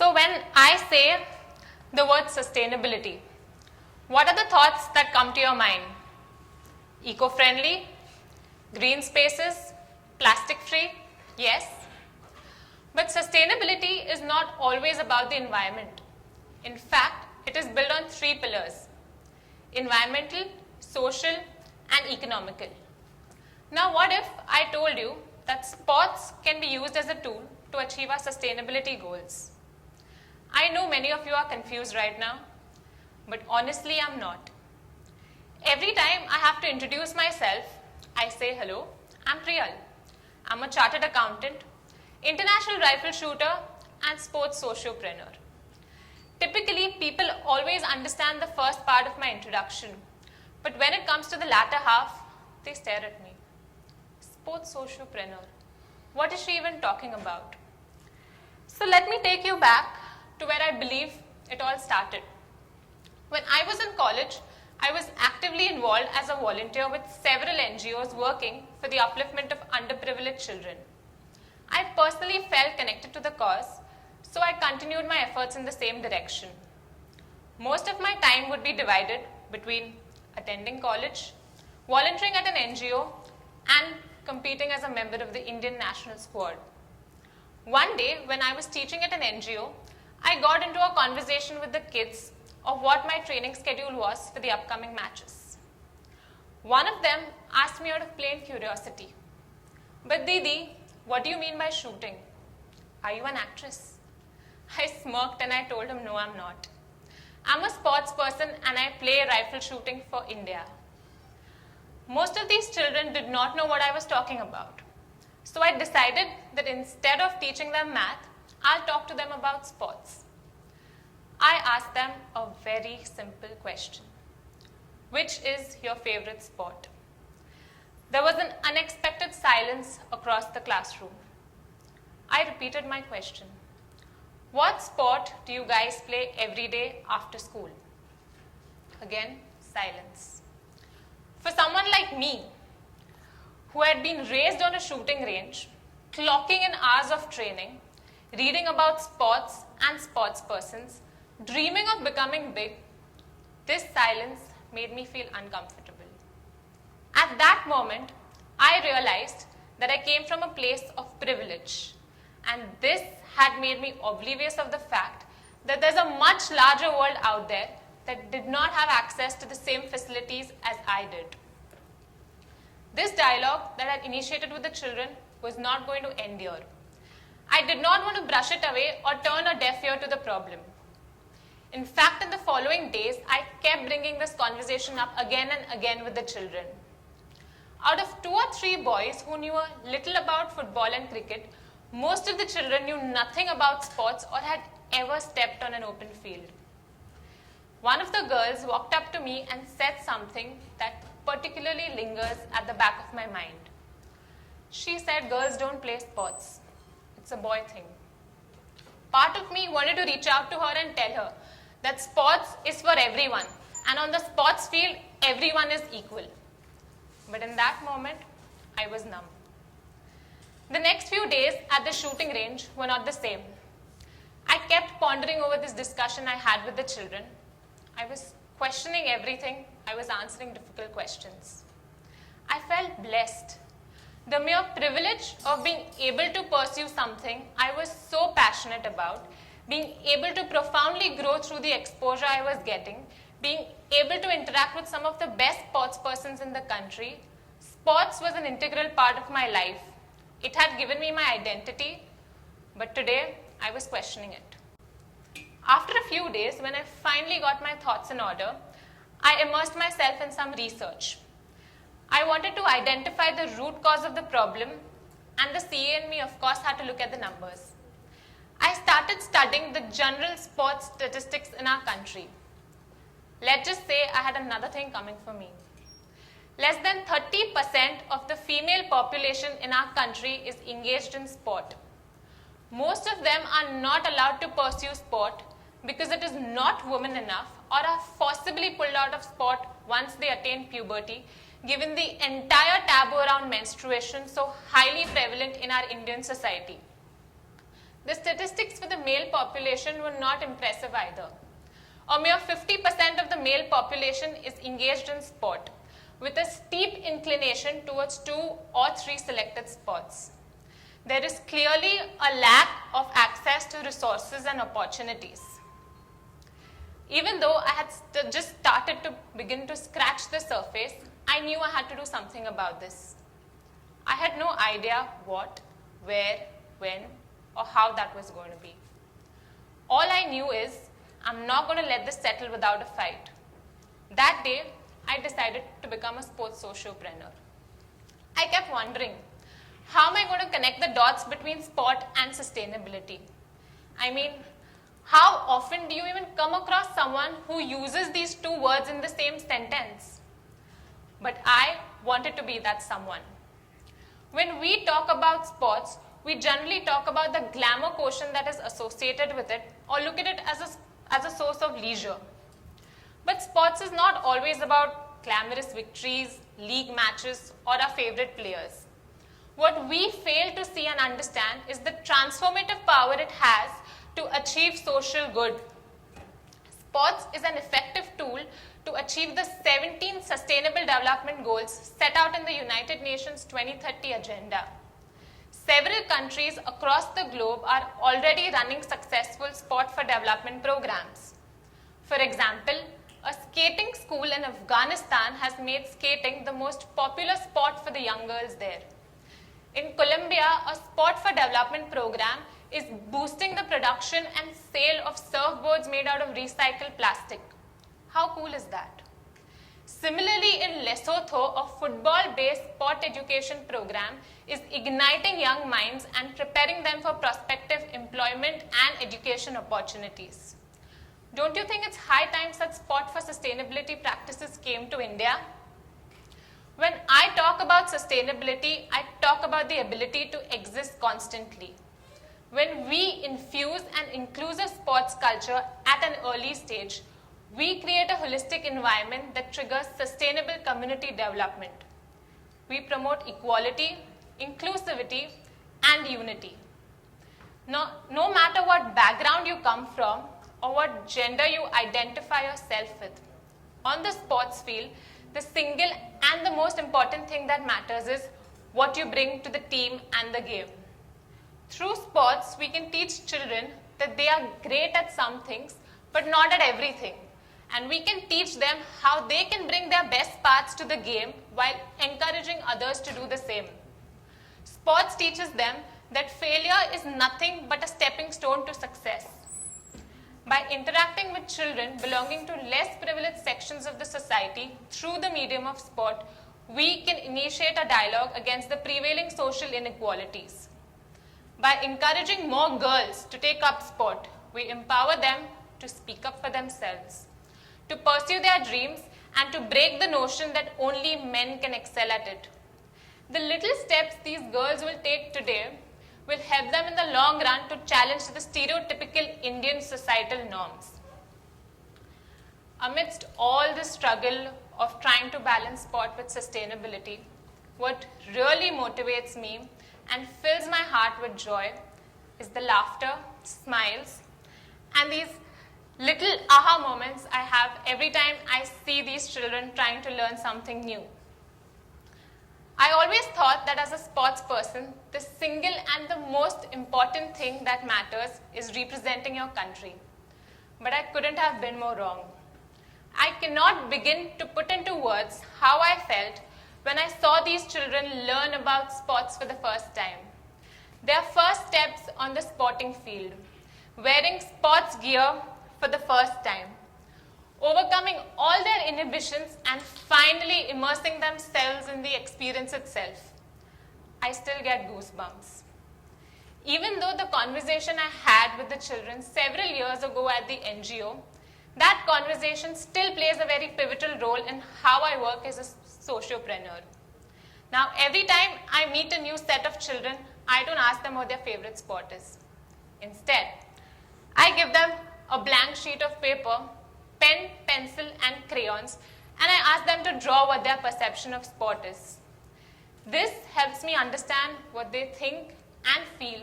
So when I say the word sustainability, what are the thoughts that come to your mind? Eco-friendly, green spaces, plastic-free? Yes. But sustainability is not always about the environment. In fact, it is built on three pillars: environmental, social, and economical. Now, what if I told you that sports can be used as a tool to achieve our sustainability goals? I know many of you are confused right now, but honestly, I'm not. Every time I have to introduce myself, I say, hello, I'm Priyal. I'm a chartered accountant, international rifle shooter, and sports sociopreneur. Typically, people always understand the first part of my introduction, but when it comes to the latter half, they stare at me. Sports sociopreneur. What is she even talking about? So let me take you back to where I believe it all started. When I was in college, I was actively involved as a volunteer with several NGOs working for the upliftment of underprivileged children. I personally felt connected to the cause, so I continued my efforts in the same direction. Most of my time would be divided between attending college, volunteering at an NGO, and competing as a member of the Indian national squad. One day, when I was teaching at an NGO, I got into a conversation with the kids of what my training schedule was for the upcoming matches. One of them asked me out of plain curiosity, "But Didi, what do you mean by shooting? Are you an actress?" I smirked and I told him, no, I'm not. I'm a sports person and I play rifle shooting for India. Most of these children did not know what I was talking about. So I decided that instead of teaching them math, I'll talk to them about sports. I asked them a very simple question. Which is your favorite sport? There was an unexpected silence across the classroom. I repeated my question. What sport do you guys play every day after school? Again, silence. For someone like me, who had been raised on a shooting range, clocking in hours of training, reading about sports and sports persons, dreaming of becoming big, this silence made me feel uncomfortable. At that moment, I realized that I came from a place of privilege, and this had made me oblivious of the fact that there's a much larger world out there that did not have access to the same facilities as I did. This dialogue that I initiated with the children was not going to end here. I did not want to brush it away or turn a deaf ear to the problem. In fact, in the following days, I kept bringing this conversation up again and again with the children. Out of 2 or 3 boys who knew a little about football and cricket, most of the children knew nothing about sports or had ever stepped on an open field. One of the girls walked up to me and said something that particularly lingers at the back of my mind. She said, "Girls don't play sports. It's a boy thing." Part of me wanted to reach out to her and tell her that sports is for everyone, and on the sports field, everyone is equal. But in that moment, I was numb. The next few days at the shooting range were not the same. I kept pondering over this discussion I had with the children. I was questioning everything. I was answering difficult questions. I felt blessed. The mere privilege of being able to pursue something I was so passionate about, being able to profoundly grow through the exposure I was getting, being able to interact with some of the best sports persons in the country, sports was an integral part of my life. It had given me my identity, but today I was questioning it. After a few days, when I finally got my thoughts in order, I immersed myself in some research. I wanted to identify the root cause of the problem, and the CA and me, of course, had to look at the numbers. I started studying the general sports statistics in our country. Let's just say I had another thing coming for me. Less than 30% of the female population in our country is engaged in sport. Most of them are not allowed to pursue sport because it is not woman enough or are forcibly pulled out of sport once they attain puberty, given the entire taboo around menstruation so highly prevalent in our Indian society. The statistics for the male population were not impressive either. A mere 50% of the male population is engaged in sport, with a steep inclination towards 2 or 3 selected sports. There is clearly a lack of access to resources and opportunities. Even though I had just started to begin to scratch the surface, I knew I had to do something about this. I had no idea what, where, when, or how that was going to be. All I knew is I'm not going to let this settle without a fight. That day, I decided to become a sports sociopreneur. I kept wondering, how am I going to connect the dots between sport and sustainability? I mean, how often do you even come across someone who uses these two words in the same sentence? But I wanted to be that someone. When we talk about sports, we generally talk about the glamour quotient that is associated with it, or look at it as a source of leisure. But sports is not always about glamorous victories, league matches, or our favorite players. What we fail to see and understand is the transformative power it has to achieve social good. Sports is an effective tool to achieve the 17 Sustainable Development Goals set out in the United Nations 2030 Agenda. Several countries across the globe are already running successful sport for development programs. For example, a skating school in Afghanistan has made skating the most popular sport for the young girls there. In Colombia, a sport for development program is boosting the production and sale of surfboards made out of recycled plastic. How cool is that? Similarly, in Lesotho, a football-based sport education program is igniting young minds and preparing them for prospective employment and education opportunities. Don't you think it's high time such sport for sustainability practices came to India? When I talk about sustainability, I talk about the ability to exist constantly. When we infuse an inclusive sports culture at an early stage, we create a holistic environment that triggers sustainable community development. We promote equality, inclusivity, and unity. No matter what background you come from or what gender you identify yourself with, on the sports field, the single and the most important thing that matters is what you bring to the team and the game. Through sports, we can teach children that they are great at some things, but not at everything. And we can teach them how they can bring their best parts to the game while encouraging others to do the same. Sports teaches them that failure is nothing but a stepping stone to success. By interacting with children belonging to less privileged sections of the society through the medium of sport, we can initiate a dialogue against the prevailing social inequalities. By encouraging more girls to take up sport, we empower them to speak up for themselves, to pursue their dreams, and to break the notion that only men can excel at it. The little steps these girls will take today will help them in the long run to challenge the stereotypical Indian societal norms. Amidst all the struggle of trying to balance sport with sustainability, what really motivates me and fills my heart with joy is the laughter, smiles, and these little aha moments I have every time I see these children trying to learn something new. I always thought that as a sports person, the single and the most important thing that matters is representing your country. But I couldn't have been more wrong. I cannot begin to put into words how I felt when I saw these children learn about sports for the first time. Their first steps on the sporting field, wearing sports gear for the first time, overcoming all their inhibitions and finally immersing themselves in the experience itself. I still get goosebumps. Even though the conversation I had with the children several years ago at the NGO, that conversation still plays a very pivotal role in how I work as a sociopreneur. Now, every time I meet a new set of children, I don't ask them what their favorite sport is. Instead, I give them a blank sheet of paper, pen, pencil, and crayons, and I ask them to draw what their perception of sport is. This helps me understand what they think and feel,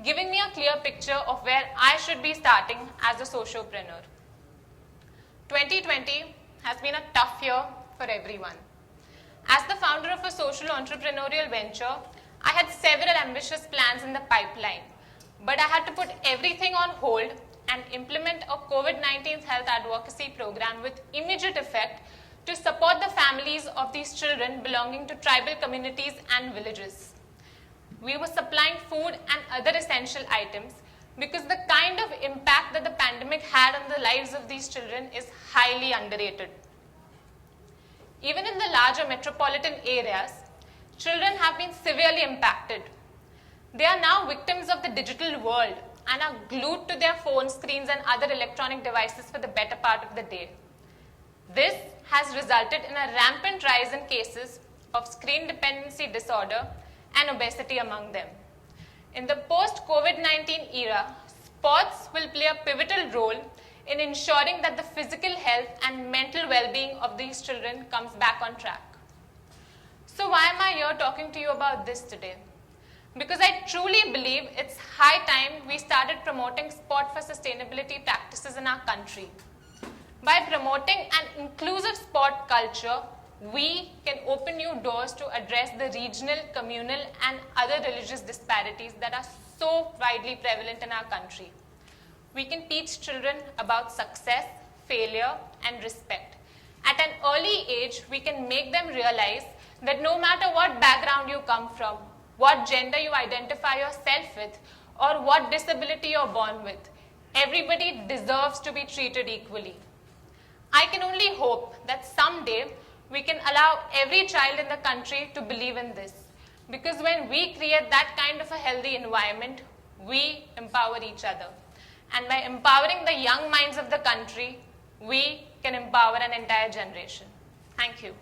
giving me a clear picture of where I should be starting as a sociopreneur. 2020 has been a tough year for everyone. As the founder of a social entrepreneurial venture, I had several ambitious plans in the pipeline, but I had to put everything on hold and implement a COVID-19 health advocacy program with immediate effect to support the families of these children belonging to tribal communities and villages. We were supplying food and other essential items because the kind of impact that the pandemic had on the lives of these children is highly underrated. Even in the larger metropolitan areas, children have been severely impacted. They are now victims of the digital world and are glued to their phone screens and other electronic devices for the better part of the day. This has resulted in a rampant rise in cases of screen dependency disorder and obesity among them. In the post-COVID-19 era, sports will play a pivotal role in ensuring that the physical health and mental well-being of these children comes back on track. So why am I here talking to you about this today? Because I truly believe it's high time we started promoting sport for sustainability practices in our country. By promoting an inclusive sport culture, we can open new doors to address the regional, communal, and other religious disparities that are so widely prevalent in our country. We can teach children about success, failure, and respect. At an early age, we can make them realize that no matter what background you come from, what gender you identify yourself with, or what disability you're born with, everybody deserves to be treated equally. I can only hope that someday we can allow every child in the country to believe in this. Because when we create that kind of a healthy environment, we empower each other. And by empowering the young minds of the country, we can empower an entire generation. Thank you.